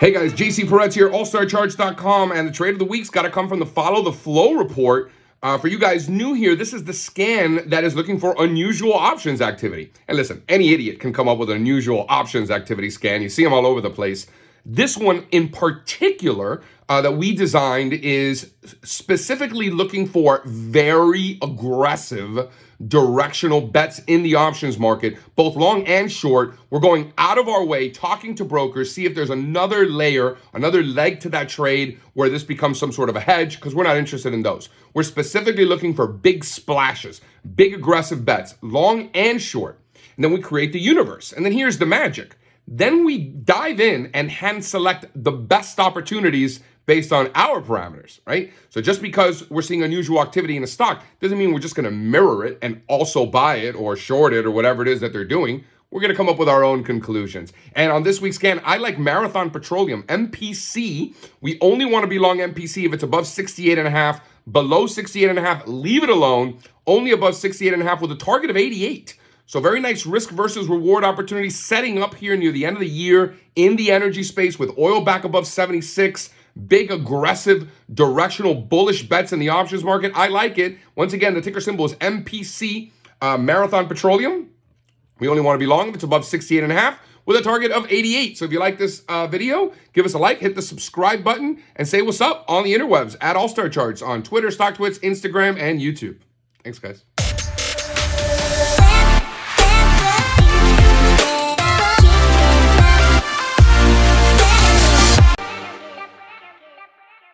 Hey guys, JC Parets here, allstarcharts.com, and the trade of the week's got to come from the Follow the Flow report. For you guys new here, this is the scan that is looking for unusual options activity. And listen, any idiot can come up with an unusual options activity scan. You see them all over the place. This one in particular that we designed is specifically looking for very aggressive directional bets in the options market, both long and short. We're going out of our way, talking to brokers, see if there's another layer, another leg to that trade where this becomes some sort of a hedge, because we're not interested in those. We're specifically looking for big splashes, big aggressive bets, long and short. And then we create the universe. And then here's the magic. Then we dive in and hand select the best opportunities based on our parameters, right? So just because we're seeing unusual activity in a stock doesn't mean we're just going to mirror it and also buy it or short it or whatever it is that they're doing. We're going to come up with our own conclusions. And on this week's scan, I like Marathon Petroleum, MPC. We only want to be long MPC if it's above 68.5, below 68.5, leave it alone. Only above 68.5 with a target of 88. So very nice risk versus reward opportunity setting up here near the end of the year in the energy space with oil back above 76. Big, aggressive, directional, bullish bets in the options market. I like it. Once again, the ticker symbol is MPC, Marathon Petroleum. We only want to be long if it's above 68.5 with a target of 88. So if you like this video, give us a like, hit the subscribe button, and say what's up on the interwebs at All Star Charts on Twitter, StockTwits, Instagram, and YouTube. Thanks, guys.